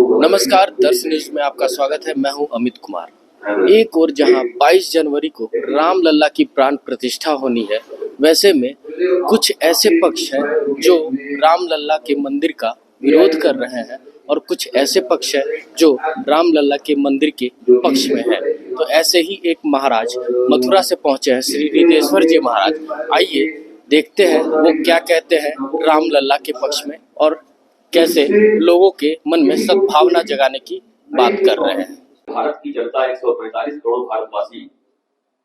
नमस्कार, दर्श न्यूज में आपका स्वागत है। मैं हूं अमित कुमार। एक और जहां 22 जनवरी को रामलला की प्राण प्रतिष्ठा होनी है, वैसे में कुछ ऐसे पक्ष हैं जो रामलला के मंदिर का विरोध कर रहे हैं और कुछ ऐसे पक्ष हैं जो रामलला के मंदिर के पक्ष में हैं। तो ऐसे ही एक महाराज मथुरा से पहुंचे हैं, श्री रिद्धेश्वर जी महाराज। आइए देखते हैं वो क्या कहते हैं रामलला के पक्ष में और कैसे लोगों के मन में सद्भावना जगाने की बात कर रहे हैं। भारत की जनता 145 करोड़ भारतवासी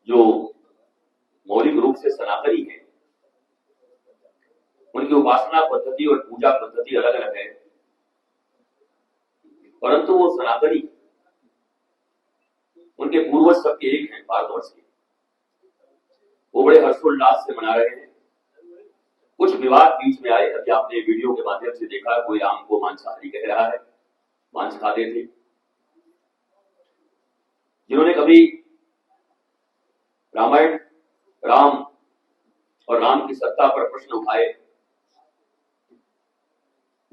जो मौलिक रूप से सनातनी है, उनकी उपासना पद्धति और पूजा पद्धति अलग अलग है, परंतु वो सनातनी, उनके पूर्वज सबके एक हैं भारतवर्ष के। वो बड़े हर्षोल्लास से मना रहे हैं। कुछ विवाद बीच में आए। अभी आपने वीडियो के माध्यम से देखा, कोई राम को मांसाहारी कह रहा है, मांस खाते थे। जिन्होंने कभी रामायण, राम और राम की सत्ता पर प्रश्न उठाए,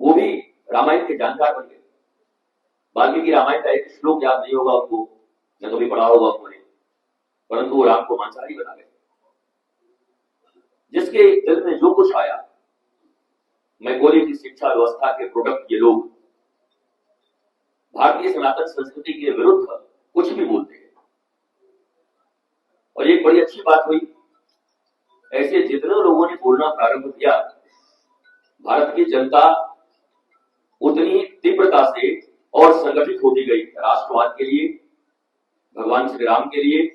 वो भी रामायण के जानकार बन गए। वाल्मीकि रामायण का एक श्लोक याद नहीं होगा उनको, न तो भी पढ़ा होगा उन्होंने, परंतु वो राम को मांसाहारी बना गए। जिसके दिल में जो कुछ आया, मैकोले की शिक्षा व्यवस्था के प्रोडक्ट ये लोग भारतीय सनातन संस्कृति के विरुद्ध कुछ भी बोलते हैं। और एक बड़ी अच्छी बात हुई, ऐसे जितने लोगों ने बोलना प्रारंभ किया, भारत की जनता उतनी तीव्रता से और संगठित होती गई राष्ट्रवाद के लिए, भगवान श्री राम के लिए,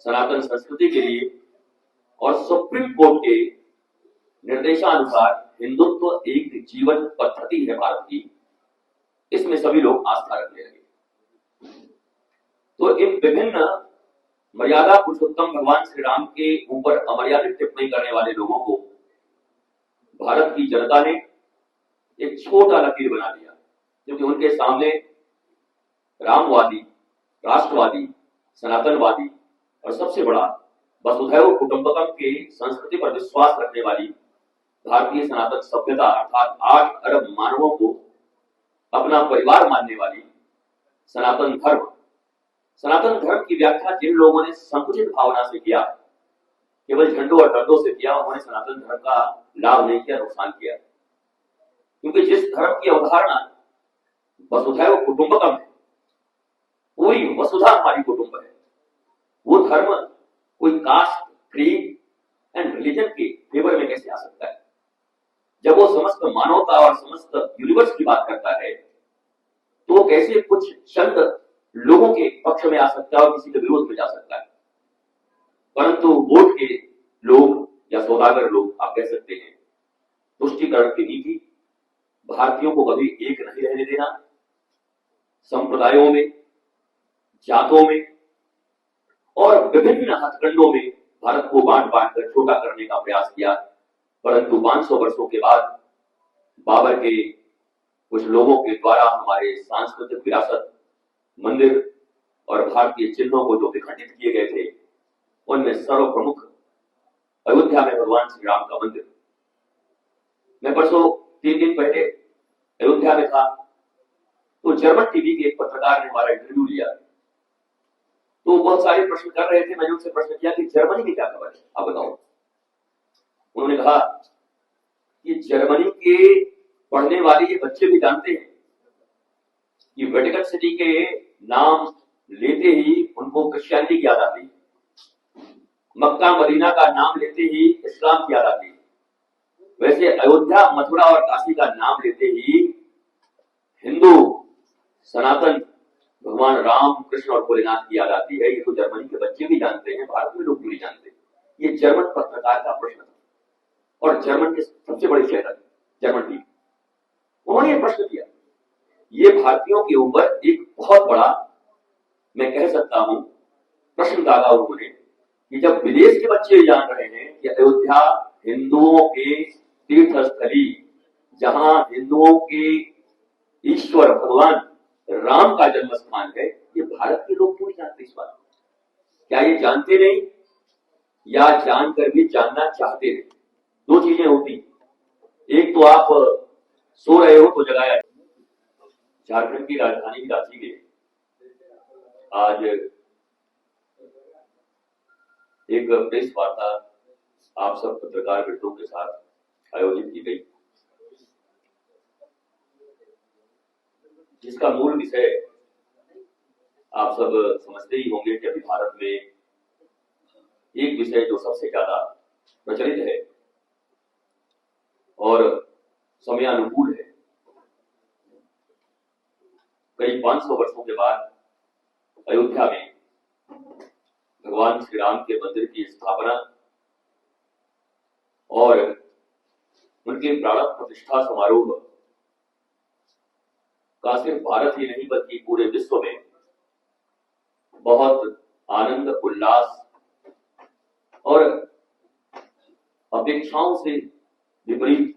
सनातन संस्कृति के लिए। और सुप्रीम कोर्ट के निर्देशानुसार हिंदुत्व एक जीवन पद्धति है भारत की, इसमें सभी लोग आस्था रखने लगे। तो इन विभिन्न मर्यादा पुरुषोत्तम भगवान श्री राम के ऊपर अमर्यादित टिप्पणी करने वाले लोगों को भारत की जनता ने एक छोटा लकीर बना दिया, क्योंकि उनके सामने रामवादी, राष्ट्रवादी, सनातनवादी और सबसे बड़ा वसुधैव कुटुंबकम के संस्कृति पर विश्वास रखने वाली भारतीय सनातन सभ्यता अर्थात 8 अरब मानवों को अपना परिवार मानने वाली सनातन धर्म की व्याख्या जिन लोगों ने संकुचित भावना से किया, केवल झंडों और दर्दों से किया, उन्होंने सनातन धर्म का लाभ नहीं किया, नुकसान किया। क्योंकि जिस धर्म की अवधारणा वसुधैव कुटुंबकम है, पूरी वसुधा हमारी कुटुंब है, वो धर्म कोई कास्ट, क्रीड एंड रिलीजन के फेवर में कैसे आ सकता है? जब वो समस्त मानवता और समस्त यूनिवर्स की बात करता है, तो कैसे कुछ चंद लोगों के पक्ष में आ सकता है और किसी के विरोध में जा सकता है? परंतु वोट के लोग या सौदागर लोग, आप कह सकते हैं, तुष्टीकरण की नीति, भारतीयों को कभी एक नहीं रहने देना, संप्रदायों में, जातों में और विभिन्न हथकंडों में भारत को बांट बांट कर छोटा करने का प्रयास किया। परंतु 500 वर्षों के बाद बाबर के कुछ लोगों के द्वारा हमारे सांस्कृतिक विरासत, मंदिर और भारतीय चिन्हों को जो विखंडित किए गए थे, उनमें सर्वप्रमुख अयोध्या में भगवान श्री राम का मंदिर। मैं परसों 3 दिन पहले अयोध्या में था, तो जर्मन टीवी के एक पत्रकार ने हमारा इंटरव्यू लिया। तो बहुत सारे प्रश्न कर रहे थे। मैंने उनसे प्रश्न किया कि जर्मनी की क्या खबर है, आप बताओ। उन्होंने कहा कि जर्मनी के पढ़ने वाले ये बच्चे भी जानते हैं कि वेटिकन सिटी के नाम लेते ही उनको क्रिश्चियनिटी की याद आती, मक्का मदीना का नाम लेते ही इस्लाम की याद आती। वैसे अयोध्या, मथुरा और काशी का नाम लेते ही हिंदू, सनातन, भगवान राम, कृष्ण और भोलेनाथ की याद आती है। ये तो जर्मनी के बच्चे भी जानते हैं, भारत में लोग भी जानते हैं। ये जर्मन पत्रकार का प्रश्न था और जर्मन के सबसे बड़े शहर जर्मन टीवी, उन्होंने ये प्रश्न किया। ये भारतीयों के ऊपर एक बहुत बड़ा, मैं कह सकता हूं, प्रश्न डाला उन्होंने कि जब विदेश के बच्चे जान रहे हैं कि अयोध्या हिंदुओं के तीर्थ स्थली, जहां हिंदुओं के ईश्वर भगवान राम का जन्म स्थान है, ये भारत के लोग क्यों नहीं जानते इस बात? क्या ये जानते नहीं या जानकर भी जानना चाहते नहीं? दो चीजें होती, एक तो आप सो रहे हो तो जगाया, झारखंड की राजधानी रांची में आज एक प्रेस वार्ता आप सब पत्रकार मित्रों के साथ आयोजित की गई, जिसका मूल विषय आप सब समझते ही होंगे कि अभी भारत में एक विषय जो सबसे ज्यादा प्रचलित है और समयानुकूल है। करीब 500 वर्षों के बाद अयोध्या में भगवान श्री राम के मंदिर की स्थापना और उनके प्राण प्रतिष्ठा समारोह का सिर्फ भारत ही नहीं बल्कि पूरे विश्व में बहुत आनंद, उल्लास और अपेक्षाओं से विपरीत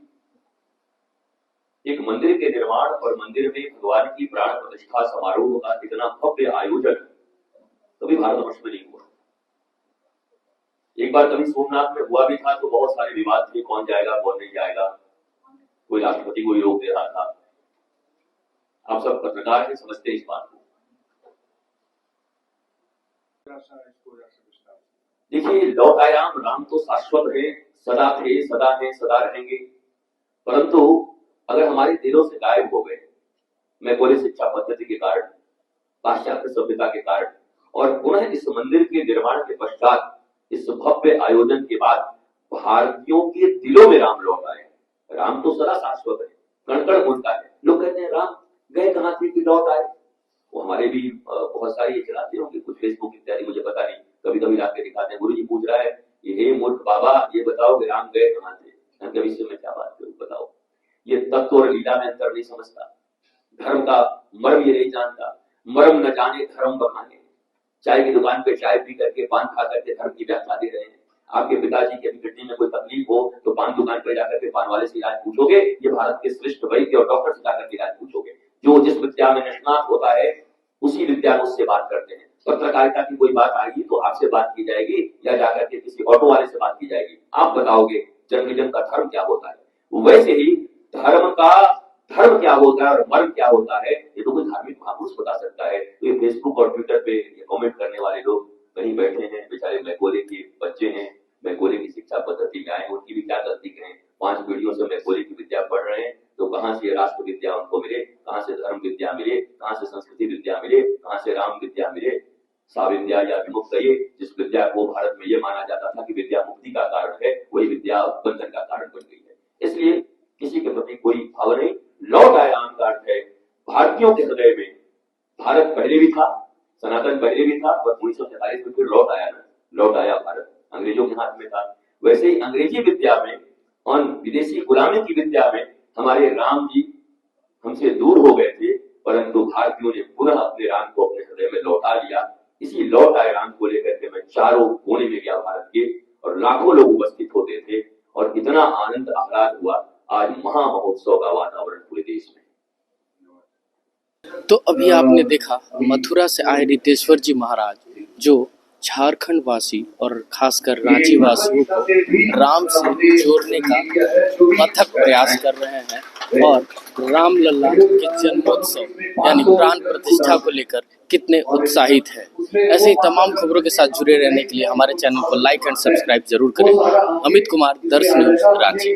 एक मंदिर के निर्माण और मंदिर में भगवान की प्राण प्रतिष्ठा समारोह का इतना भव्य आयोजन कभी भारतवर्ष में नहीं हुआ। एक बार कभी सोमनाथ में हुआ भी था तो बहुत सारे विवाद थे, कौन जाएगा कौन नहीं जाएगा, कोई राष्ट्रपति को योग दे रहा था। आप सब पत्रकार हैं, समझते इस बात को। देखिए, लौट आए राम, राम तो शाश्वत है, सदा थे, सदा है, सदा रहेंगे। परंतु अगर हमारे दिलों से गायब हो गए, मैकॉले शिक्षा पद्धति के कारण, पाश्चात्य सभ्यता के कारण और पुनः इस मंदिर के निर्माण के पश्चात इस भव्य आयोजन के बाद भारतीयों के दिलों में राम लौट आए। राम तो सदा शाश्वत है, कण कण उनका है। लोग कहते हैं राम गए कहां थे कि लौट आए। वो हमारे भी बहुत सारे ये चलाते होंगे, कुछ फेसबुक इत्यादि, मुझे पता नहीं, कभी कभी लाके दिखाते हैं। गुरु जी पूछ रहा है, ये मूर्ख बाबा ये बताओ कि राम गए कहां थे। कभी से मैं क्या बात करूं, बताओ। ये तत्व और लीला में अंतर नहीं समझता, धर्म का मर्म ये नहीं जानता। मर्म न जाने धर्म बखाने। चाय की दुकान पे चाय पी करके, पान खा करके धर्म की व्याख्या दे रहे हैं। आपके पिताजी की अभी किडनी में कोई तकलीफ हो तो पान दुकान पर जाकर के पान वाले से इलाज पूछोगे, ये भारत के श्रेष्ठ वैद्य और डॉक्टर से जाकर के इलाज पूछोगे। जो जिस विद्या में निष्णात होता है उसी विद्या में उससे बात करते हैं। पत्रकारिता की कोई बात आएगी तो आपसे बात की जाएगी या जाकर के किसी ऑटो वाले से बात की जाएगी। आप बताओगे जर्नलिज्म का धर्म क्या होता है। वैसे ही धर्म का धर्म क्या होता है और मर्म क्या होता है, ये तो कोई धार्मिक महापुरुष बता सकता है। तो ये फेसबुक और ट्विटर पे ये कमेंट करने वाले लोग कहीं बैठे हैं, बेचारे मैकॉले के बच्चे हैं, मैकॉले की शिक्षा पद्धति में आए, उनकी भी क्या गलती करें। 5 पीढ़ियों से मैकॉले की विद्या पढ़ रहे हैं, तो कहां से राष्ट्र विद्या उनको मिले, कहां से धर्म विद्या मिले, कहां से संस्कृति विद्या मिले, कहां से राम विद्या मिले। सा विद्या या विमुक्त, ये जिस विद्या को भारत में ये माना जाता था कि विद्या मुक्ति का कारण है, वही विद्या बंधन का कारण बन गई है। इसलिए किसी के प्रति कोई भाव नहीं। लौट आया राम का अर्थ है भारतीयों के हृदय में। भारत पहले भी था, सनातन पहले भी था, और 1947 में फिर लौट आया ना, लौट आया भारत। अंग्रेजों के हाथ में था, वैसे ही अंग्रेजी विद्या में और विदेशी गुलामी की विद्या में हमारे राम जी हमसे दूर हो गए थे, परंतु भारतीयों ने पुनः अपने राम को अपने हृदय में लौटा लिया। इसी लौट आए राम को लेकर के मैं चारों कोने में गया भारत के, और लाखों लोग उपस्थित होते थे और इतना आनंद आह्लाद हुआ। आज महा महोत्सव का वातावरण पूरे देश में। तो अभी आपने देखा मथुरा से आए रितेश्वर जी महाराज, जो झारखंड वासी और खासकर रांची वासियों को राम से जोड़ने का अथक प्रयास कर रहे हैं और रामलला के जन्मोत्सव यानी प्राण प्रतिष्ठा को लेकर कितने उत्साहित हैं। ऐसे ही तमाम खबरों के साथ जुड़े रहने के लिए हमारे चैनल को लाइक एंड सब्सक्राइब जरूर करें। अमित कुमार, दर्श न्यूज, रांची।